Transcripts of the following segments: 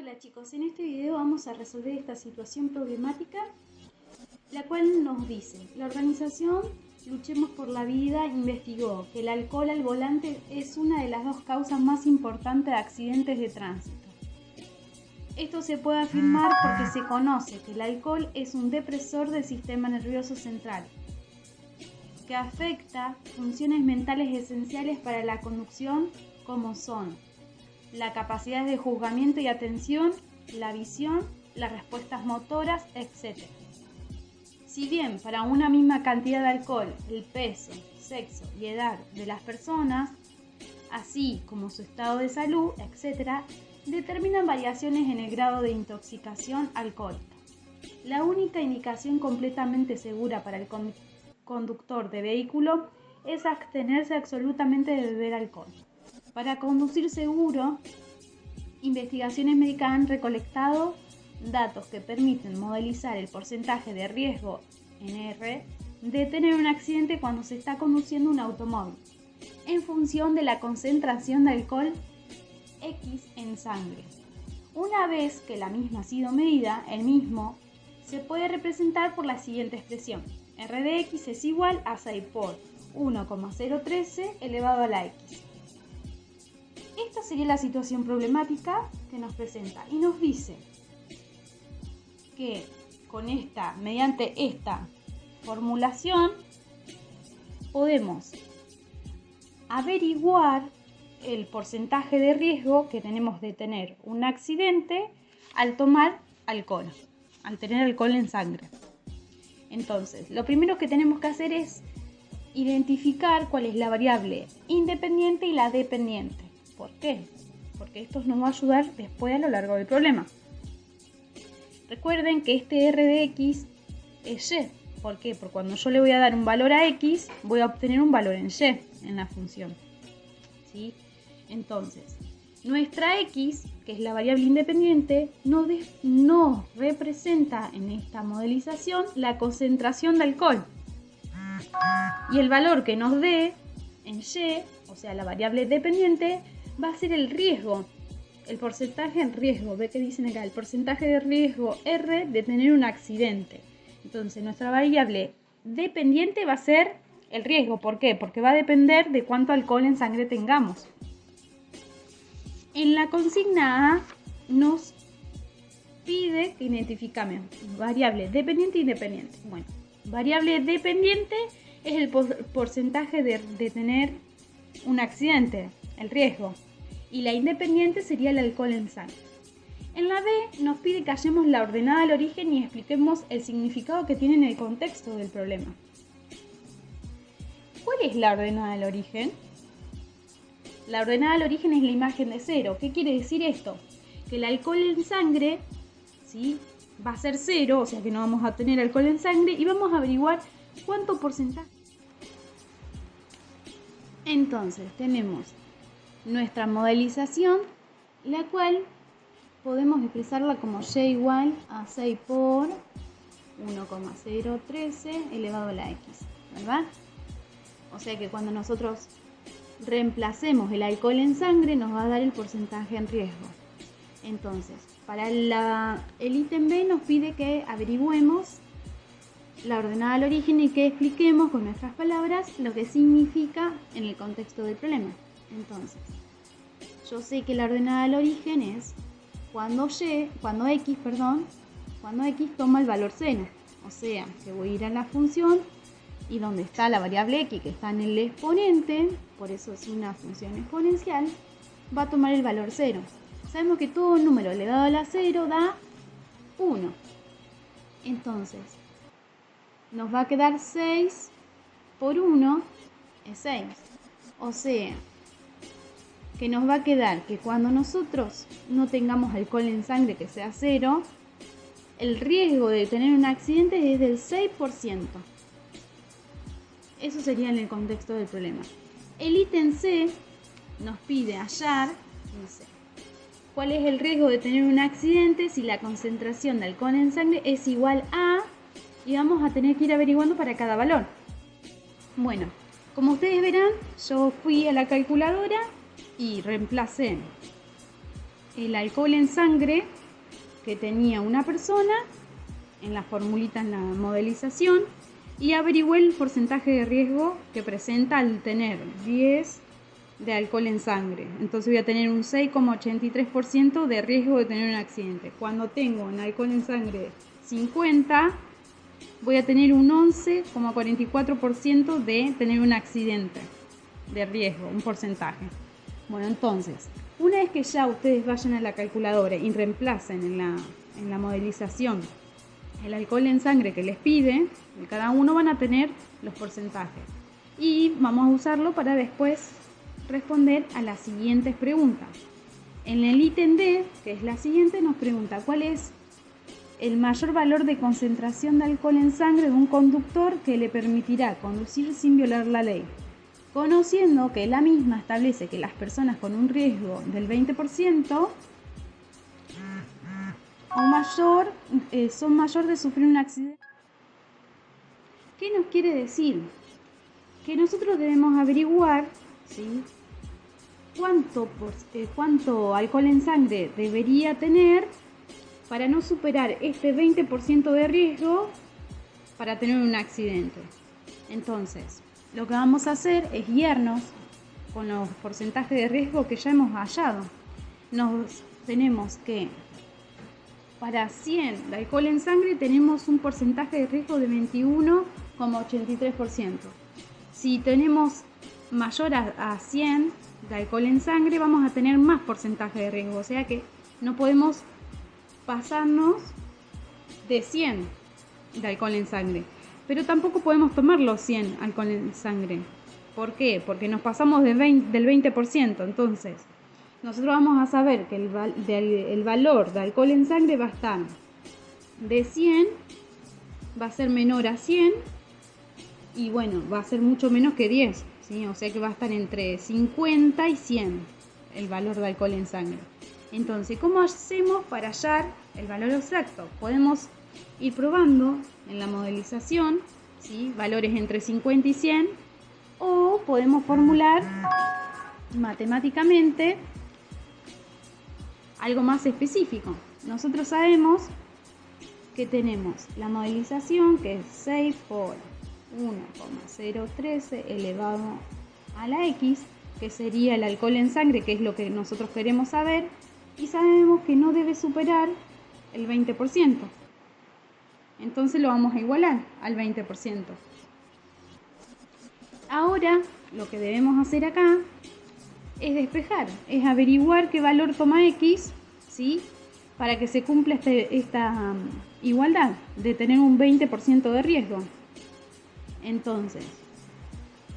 Hola chicos, en este video vamos a resolver esta situación problemática, la cual nos dice: la organización Luchemos por la Vida investigó que el alcohol al volante es una de las dos causas más importantes de accidentes de tránsito. Esto se puede afirmar porque se conoce que el alcohol es un depresor del sistema nervioso central, que afecta funciones mentales esenciales para la conducción, como son la capacidad de juzgamiento y atención, la visión, las respuestas motoras, etc. Si bien para una misma cantidad de alcohol, el peso, sexo y edad de las personas, así como su estado de salud, etc., determinan variaciones en el grado de intoxicación alcohólica. La única indicación completamente segura para el conductor de vehículo es abstenerse absolutamente de beber alcohol. Para conducir seguro, investigaciones médicas han recolectado datos que permiten modelizar el porcentaje de riesgo en R de tener un accidente cuando se está conduciendo un automóvil, en función de la concentración de alcohol X en sangre. Una vez que la misma ha sido medida, el mismo se puede representar por la siguiente expresión: R de X es igual a 6 por 1,013 elevado a la X. Esta sería la situación problemática que nos presenta y nos dice que mediante esta formulación podemos averiguar el porcentaje de riesgo que tenemos de tener un accidente al tomar alcohol, al tener alcohol en sangre. Entonces, lo primero que tenemos que hacer es identificar cuál es la variable independiente y la dependiente. ¿Por qué? Porque esto nos va a ayudar después a lo largo del problema. Recuerden que este R de X es Y. ¿Por qué? Porque cuando yo le voy a dar un valor a X, voy a obtener un valor en Y en la función. ¿Sí? Entonces, nuestra X, que es la variable independiente, no representa en esta modelización la concentración de alcohol. Y el valor que nos dé en Y, o sea, la variable dependiente, va a ser el riesgo, el porcentaje en riesgo. Ve que dicen acá, el porcentaje de riesgo R de tener un accidente. Entonces, nuestra variable dependiente va a ser el riesgo. ¿Por qué? Porque va a depender de cuánto alcohol en sangre tengamos. En la consigna A nos pide que identificamos variable dependiente e independiente. Bueno, variable dependiente es el porcentaje de tener un accidente, el riesgo. Y la independiente sería el alcohol en sangre. En la B nos pide que hallemos la ordenada al origen y expliquemos el significado que tiene en el contexto del problema. ¿Cuál es la ordenada al origen? La ordenada al origen es la imagen de cero. ¿Qué quiere decir esto? Que el alcohol en sangre, ¿sí?, va a ser cero, o sea que no vamos a tener alcohol en sangre, y vamos a averiguar cuánto porcentaje. Entonces tenemos nuestra modelización, la cual podemos expresarla como Y igual a 6 por 1,013 elevado a la X, ¿verdad? O sea que cuando nosotros reemplacemos el alcohol en sangre nos va a dar el porcentaje en riesgo. Entonces, para el ítem B nos pide que averigüemos la ordenada al origen y que expliquemos con nuestras palabras lo que significa en el contexto del problema. Entonces, yo sé que la ordenada al origen es cuando X toma el valor 0. O sea, que voy a ir a la función y donde está la variable X, que está en el exponente, por eso es una función exponencial, va a tomar el valor 0. Sabemos que todo número elevado a la 0 da 1. Entonces, nos va a quedar 6 por 1 es 6. O sea, que nos va a quedar que cuando nosotros no tengamos alcohol en sangre que sea 0, el riesgo de tener un accidente es del 6%. Eso sería en el contexto del problema. El ítem C nos pide hallar, cuál es el riesgo de tener un accidente si la concentración de alcohol en sangre es igual a, y vamos a tener que ir averiguando para cada valor. Bueno, como ustedes verán, yo fui a la calculadora y reemplacé el alcohol en sangre que tenía una persona en la formulita, en la modelización, y averigüé el porcentaje de riesgo que presenta al tener 10 de alcohol en sangre. Entonces voy a tener un 6,83% de riesgo de tener un accidente. Cuando tengo un alcohol en sangre 50, voy a tener un 11,44% de tener un accidente de riesgo, un porcentaje. Bueno, entonces, una vez que ya ustedes vayan a la calculadora y reemplacen en la modelización el alcohol en sangre que les pide, de cada uno van a tener los porcentajes. Y vamos a usarlo para después responder a las siguientes preguntas. En el ítem D, que es la siguiente, nos pregunta cuál es el mayor valor de concentración de alcohol en sangre de un conductor que le permitirá conducir sin violar la ley. Conociendo que la misma establece que las personas con un riesgo del 20% o mayor son mayor de sufrir un accidente. ¿Qué nos quiere decir? Que nosotros debemos averiguar, ¿sí?, cuánto alcohol en sangre debería tener para no superar este 20% de riesgo para tener un accidente. Entonces, lo que vamos a hacer es guiarnos con los porcentajes de riesgo que ya hemos hallado. Tenemos que, para 100 de alcohol en sangre, tenemos un porcentaje de riesgo de 21,83%. Si tenemos mayor a 100 de alcohol en sangre, vamos a tener más porcentaje de riesgo. O sea que no podemos pasarnos de 100 de alcohol en sangre. Pero tampoco podemos tomar los 100 alcohol en sangre. ¿Por qué? Porque nos pasamos del 20%. Entonces, nosotros vamos a saber que el valor de alcohol en sangre va a estar de 100, va a ser menor a 100 y bueno, va a ser mucho menos que 10, ¿sí? O sea que va a estar entre 50 y 100 el valor de alcohol en sangre. Entonces, ¿cómo hacemos para hallar el valor exacto? Podemos ir probando en la modelización, ¿sí?, valores entre 50 y 100, o podemos formular matemáticamente algo más específico. Nosotros sabemos que tenemos la modelización, que es 6 por 1,013 elevado a la x, que sería el alcohol en sangre, que es lo que nosotros queremos saber, y sabemos que no debe superar el 20%. Entonces lo vamos a igualar al 20%. Ahora lo que debemos hacer acá es despejar, es averiguar qué valor toma x, ¿sí?, para que se cumpla esta igualdad de tener un 20% de riesgo. Entonces,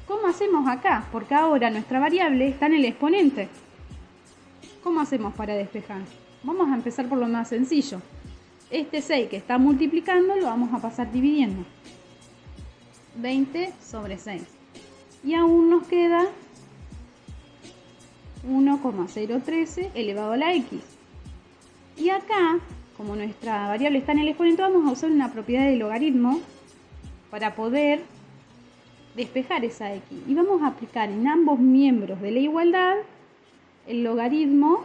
¿cómo hacemos acá? Porque ahora nuestra variable está en el exponente. ¿Cómo hacemos para despejar? Vamos a empezar por lo más sencillo. Este 6 que está multiplicando lo vamos a pasar dividiendo. 20 sobre 6. Y aún nos queda 1,013 elevado a la x. Y acá, como nuestra variable está en el exponente, vamos a usar una propiedad de logaritmo para poder despejar esa x. Y vamos a aplicar en ambos miembros de la igualdad el logaritmo,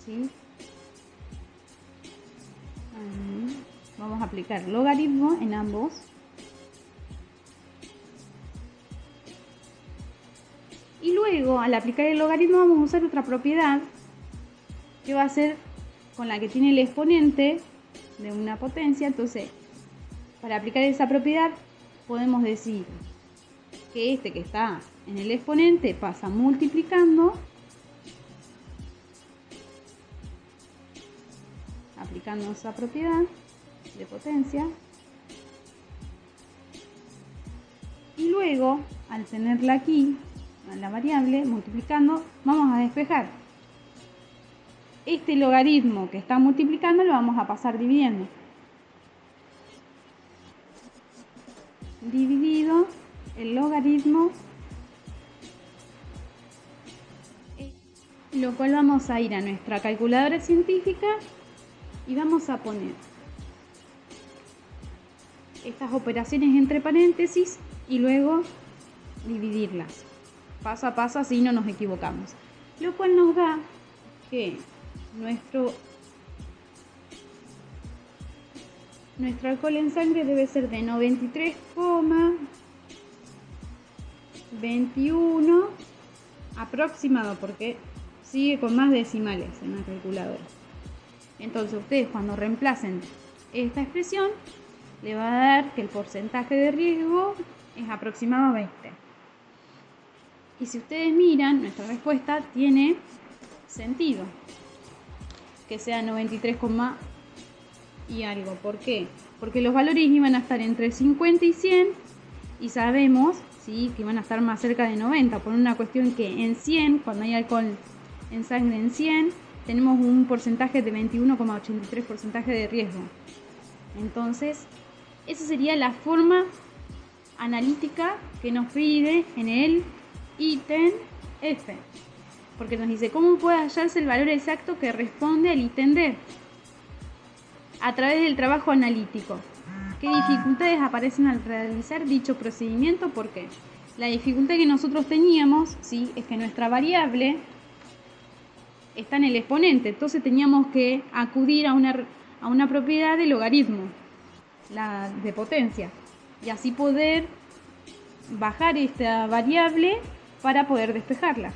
¿sí? Vamos a aplicar logaritmo en ambos. Y luego, al aplicar el logaritmo, vamos a usar otra propiedad que va a ser con la que tiene el exponente de una potencia. Entonces, para aplicar esa propiedad, podemos decir que este que está en el exponente pasa multiplicando, aplicando esa propiedad de potencia, y luego, al tenerla aquí, la variable, multiplicando, vamos a despejar. Este logaritmo que está multiplicando lo vamos a pasar dividiendo. Dividido el logaritmo, lo cual vamos a ir a nuestra calculadora científica y vamos a poner estas operaciones entre paréntesis y luego dividirlas paso a paso, así no nos equivocamos. lo cual nos da que nuestro alcohol en sangre debe ser de 93,21 aproximado, porque sigue con más decimales en la calculadora. Entonces ustedes cuando reemplacen esta expresión le va a dar que el porcentaje de riesgo es aproximado a 20. Y si ustedes miran, nuestra respuesta tiene sentido que sea 93, y algo. ¿Por qué? Porque los valores iban a estar entre 50 y 100 y sabemos, ¿sí?, que van a estar más cerca de 90 por una cuestión que en 100, cuando hay alcohol en sangre en 100, tenemos un porcentaje de 21,83% de riesgo. Entonces, esa sería la forma analítica que nos pide en el ítem F, porque nos dice cómo puede hallarse el valor exacto que responde al ítem D a través del trabajo analítico. ¿Qué dificultades aparecen al realizar dicho procedimiento? ¿Por qué? La dificultad que nosotros teníamos, ¿sí?, es que nuestra variable está en el exponente, entonces teníamos que acudir a una propiedad de logaritmo, la de potencia, y así poder bajar esta variable para poder despejarla.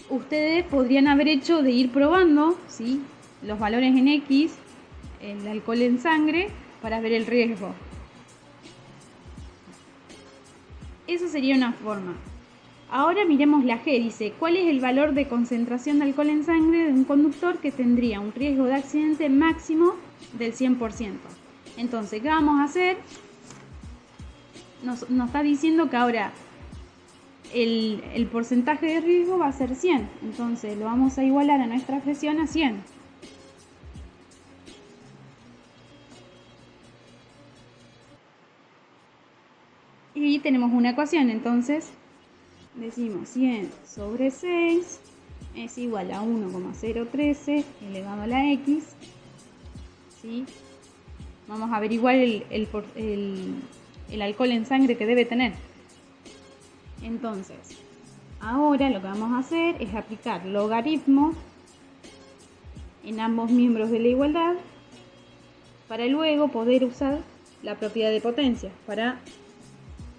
Ustedes podrían haber hecho de ir probando, ¿sí?, los valores en X, el alcohol en sangre, para ver el riesgo. Esa sería una forma. Ahora miremos la G. Dice, ¿cuál es el valor de concentración de alcohol en sangre de un conductor que tendría un riesgo de accidente máximo del 100%? Entonces, ¿qué vamos a hacer? Nos está diciendo que ahora el porcentaje de riesgo va a ser 100. Entonces, lo vamos a igualar a nuestra presión a 100. Y tenemos una ecuación, entonces decimos 100 sobre 6 es igual a 1,013 elevado a la X, ¿sí? Vamos a averiguar el alcohol en sangre que debe tener. Entonces, ahora lo que vamos a hacer es aplicar logaritmo en ambos miembros de la igualdad para luego poder usar la propiedad de potencia para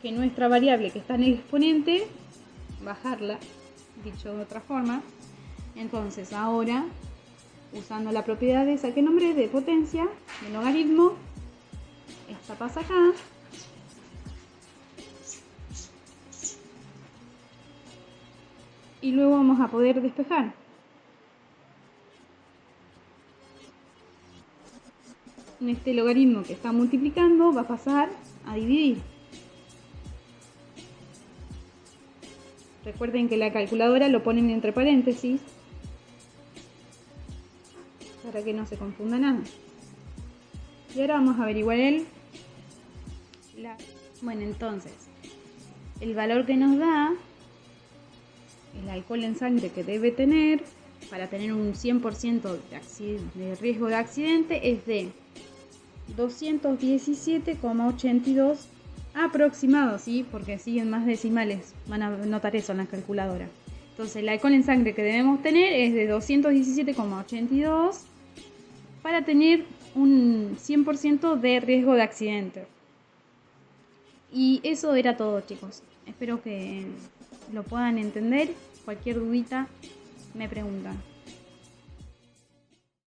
que nuestra variable que está en el exponente, bajarla, dicho de otra forma. Entonces ahora, usando la propiedad de esa que nombré de potencia, de logaritmo, esta pasa acá. Y luego vamos a poder despejar. En este logaritmo que está multiplicando va a pasar a dividir. Recuerden que la calculadora lo ponen entre paréntesis para que no se confunda nada. Y ahora vamos a averiguar Bueno, entonces, el valor que nos da el alcohol en sangre que debe tener para tener un 100% de riesgo de accidente es de 217,82 aproximado, ¿sí? Porque siguen más decimales, van a notar eso en la calculadora. Entonces el alcohol en sangre que debemos tener es de 217,82 para tener un 100% de riesgo de accidente. Y eso era todo, chicos. Espero que lo puedan entender. Cualquier dudita me preguntan.